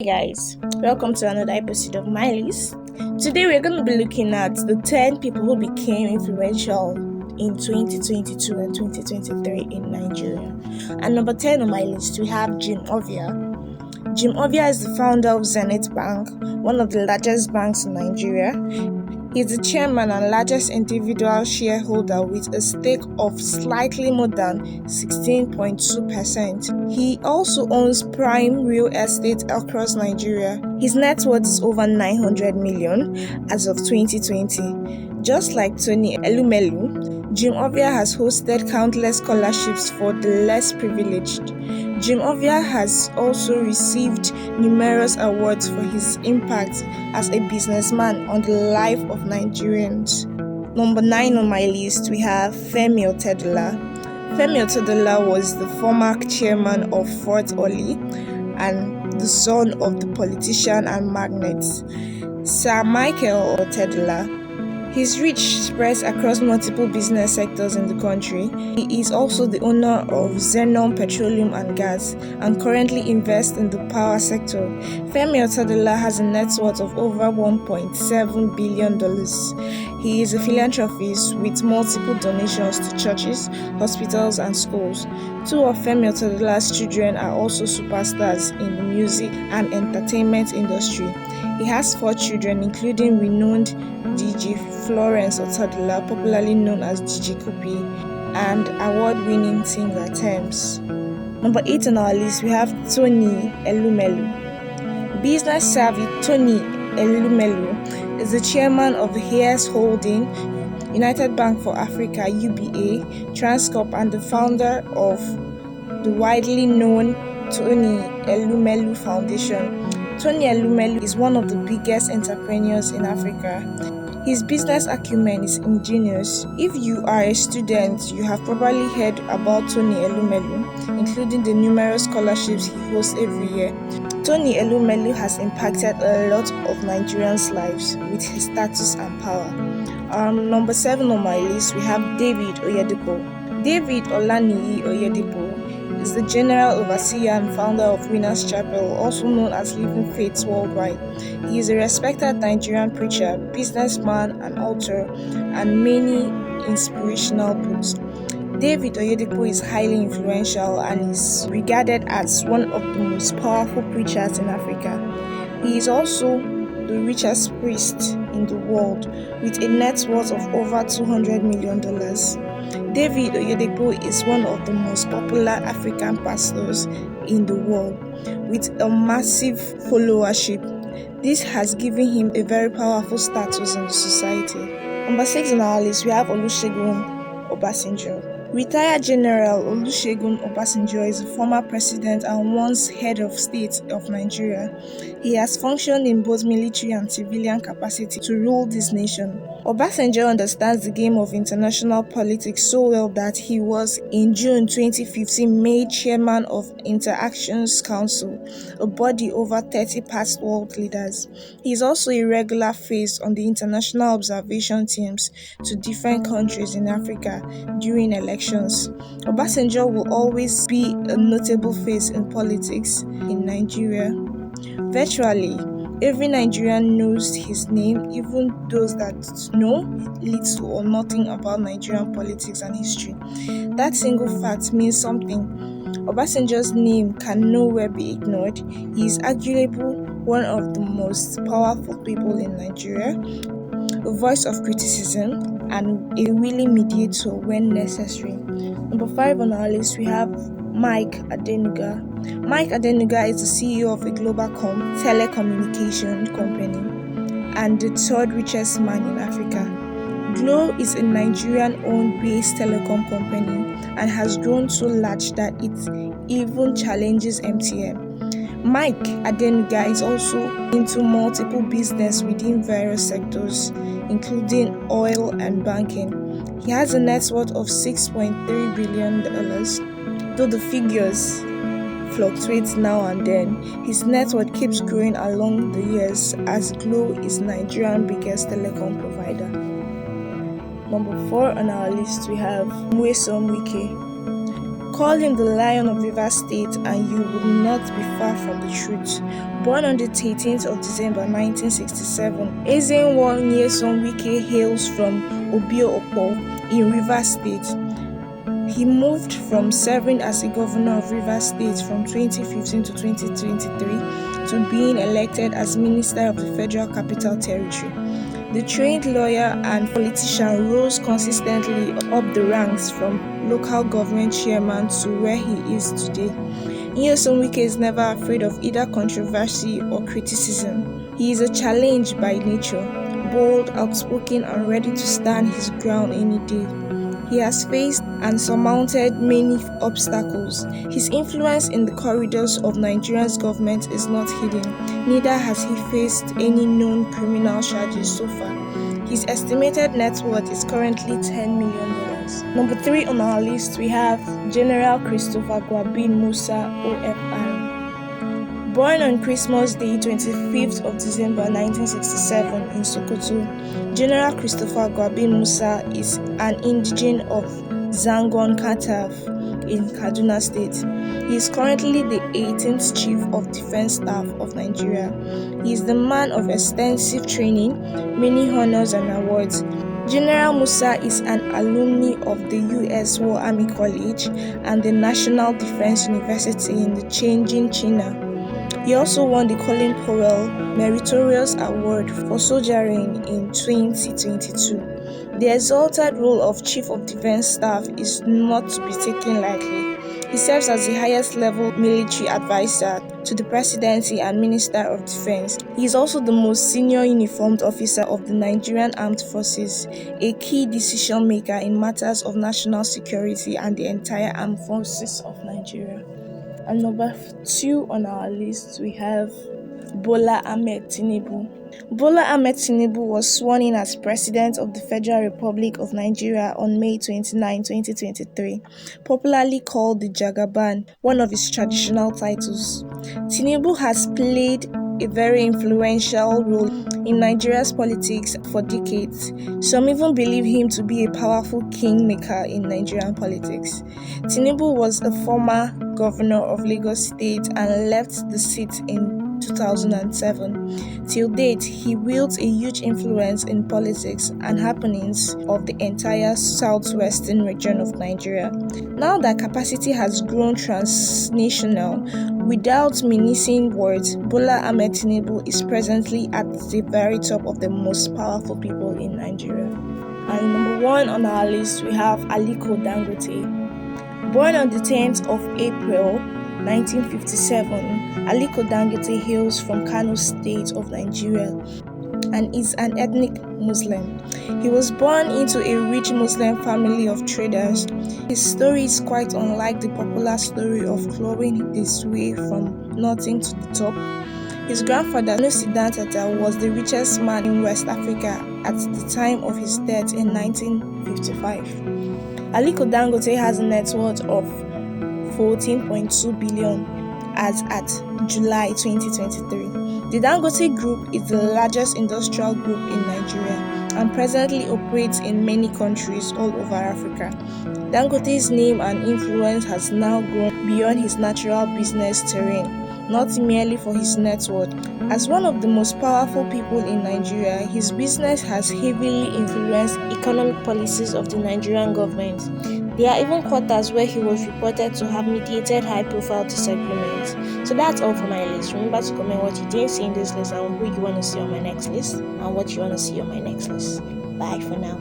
Hey guys, welcome to another episode of My List. Today we're going to be looking at the 10 people who became influential in 2022 and 2023 in Nigeria. And number 10 on my list, we have Jim Ovia. Jim Ovia is the founder of Zenith Bank, one of the largest banks in Nigeria. He is the chairman and largest individual shareholder with a stake of slightly more than 16.2%. He also owns prime real estate across Nigeria. His net worth is over 900 million as of 2020. Just like Tony Elumelu, Jim Ovia has hosted countless scholarships for the less privileged. Jim Ovia has also received numerous awards for his impact as a businessman on the life of Nigerians. Number 9 on my list, we have Femi Otedola. Femi Otedola was the former chairman of Fort Oli and the son of the politician and magnate Sir Michael Otedola. His reach spreads across multiple business sectors in the country. He is also the owner of Zenon Petroleum and Gas and currently invests in the power sector. Femi Otedola has a net worth of over $1.7 billion. He is a philanthropist with multiple donations to churches, hospitals, and schools. Two of Femi Otedola's children are also superstars in the music and entertainment industry. He has 4 children, including renowned DJ Florence Otedola, popularly known as DJ Kupi, and award-winning singer Tems. Number 8 on our list, we have Tony Elumelu. Business savvy Tony Elumelu is the chairman of the Heirs Holding, United Bank for Africa (UBA), Transcorp, and the founder of the widely known Tony Elumelu Foundation. Tony Elumelu is one of the biggest entrepreneurs in Africa. His business acumen is ingenious. If you are a student, you have probably heard about Tony Elumelu, including the numerous scholarships he hosts every year. Tony Elumelu has impacted a lot of Nigerians' lives with his status and power. Number 7 on my list, we have David Oyedepo. David Olaniyi Oyedepo is the General Overseer and founder of Winners Chapel, also known as Living Faiths Worldwide. He is a respected Nigerian preacher, businessman, and author, and many inspirational books. David Oyedepo is highly influential and is regarded as one of the most powerful preachers in Africa. He is also the richest priest in the world with a net worth of over $200 million. David Oyedepo is one of the most popular African pastors in the world with a massive followership. This has given him a very powerful status in the society. Number 6 on our list, we have Olusegun Obasanjo. Retired General Olusegun Obasanjo is a former president and once head of state of Nigeria. He has functioned in both military and civilian capacity to rule this nation. Obasanjo understands the game of international politics so well that he was, in June 2015, made chairman of Interactions Council, a body over 30 past world leaders. He is also a regular face on the international observation teams to different countries in Africa during elections. Obasanjo will always be a notable face in politics in Nigeria. Virtually, every Nigerian knows his name, even those that know little or nothing about Nigerian politics and history. That single fact means something. Obasanjo's name can nowhere be ignored. He is arguably one of the most powerful people in Nigeria, a voice of criticism, and a willing mediator when necessary. Number 5 on our list, we have Mike Adenuga. Mike Adenuga is the CEO of a global telecommunication company and the third richest man in Africa. Glo is a Nigerian-owned based telecom company and has grown so large that it even challenges MTN. Mike Adenuga is also into multiple business within various sectors, including oil and banking. He has a net worth of $6.3 billion. Though the figures fluctuate now and then, his net worth keeps growing along the years as Glo is Nigeria's biggest telecom provider. Number 4 on our list, we have Nyesom Wike. call him the Lion of Rivers State, and you would not be far from the truth. Born on the 13th of December 1967, Ezenwo Nyesom Wike hails from Obio-Opo in Rivers State. He moved from serving as a governor of Rivers State from 2015 to 2023 to being elected as Minister of the Federal Capital Territory. The trained lawyer and politician rose consistently up the ranks from local government chairman to where he is today. Nyesom Wike is never afraid of either controversy or criticism. He is a challenge by nature, bold, outspoken, and ready to stand his ground any day. He has faced and surmounted many obstacles. His influence in the corridors of Nigeria's government is not hidden. Neither has he faced any known criminal charges so far. His estimated net worth is currently $10 million. Number 3 on our list, we have General Christopher Gwabin Musa, OFR. Born on Christmas Day, 25th of December 1967 in Sokoto, General Christopher Gwabin Musa is an indigene of Zangon Kataf in Kaduna State. He is currently the 18th Chief of Defense Staff of Nigeria. He is the man of extensive training, many honors and awards. General Musa is an alumni of the U.S. War Army College and the National Defense University in the changing China. He also won the Colin Powell Meritorious Award for Soldiering in 2022. The exalted role of Chief of Defense Staff is not to be taken lightly. He serves as the highest level military advisor to the Presidency and Minister of Defense. He is also the most senior uniformed officer of the Nigerian Armed Forces, a key decision maker in matters of national security and the entire armed forces of Nigeria. And number 2 on our list, we have Bola Ahmed Tinubu. Bola Ahmed Tinubu was sworn in as President of the Federal Republic of Nigeria on May 29, 2023, popularly called the Jagaban, one of his traditional titles. Tinubu has played a very influential role in Nigeria's politics for decades. Some even believe him to be a powerful kingmaker in Nigerian politics. Tinubu was a former governor of Lagos State and left the seat in 2007. Till date, he wields a huge influence in politics and happenings of the entire southwestern region of Nigeria. Now that capacity has grown transnational, without mincing words, Bola Ahmed Tinubu is presently at the very top of the most powerful people in Nigeria. And number 1 on our list, we have Aliko Dangote. Born on the 10th of April 1957, Aliko Dangote hails from Kano State of Nigeria and is an ethnic Muslim. He was born into a rich Muslim family of traders. His story is quite unlike the popular story of clawing his way from nothing to the top. His grandfather, Sanusi Tata, was the richest man in West Africa at the time of his death in 1955. Aliko Dangote has a net worth of 14.2 billion as at July 2023. The Dangote Group is the largest industrial group in Nigeria and presently operates in many countries all over Africa. Dangote's name and influence has now grown beyond his natural business terrain, not merely for his net worth. As one of the most powerful people in Nigeria, his business has heavily influenced economic policies of the Nigerian government. There are even quarters where he was reported to have mediated high-profile disagreements. So that's all for my list. Remember to comment what you didn't see in this list and who you want to see on my next list and what you want to see on my next list. Bye for now.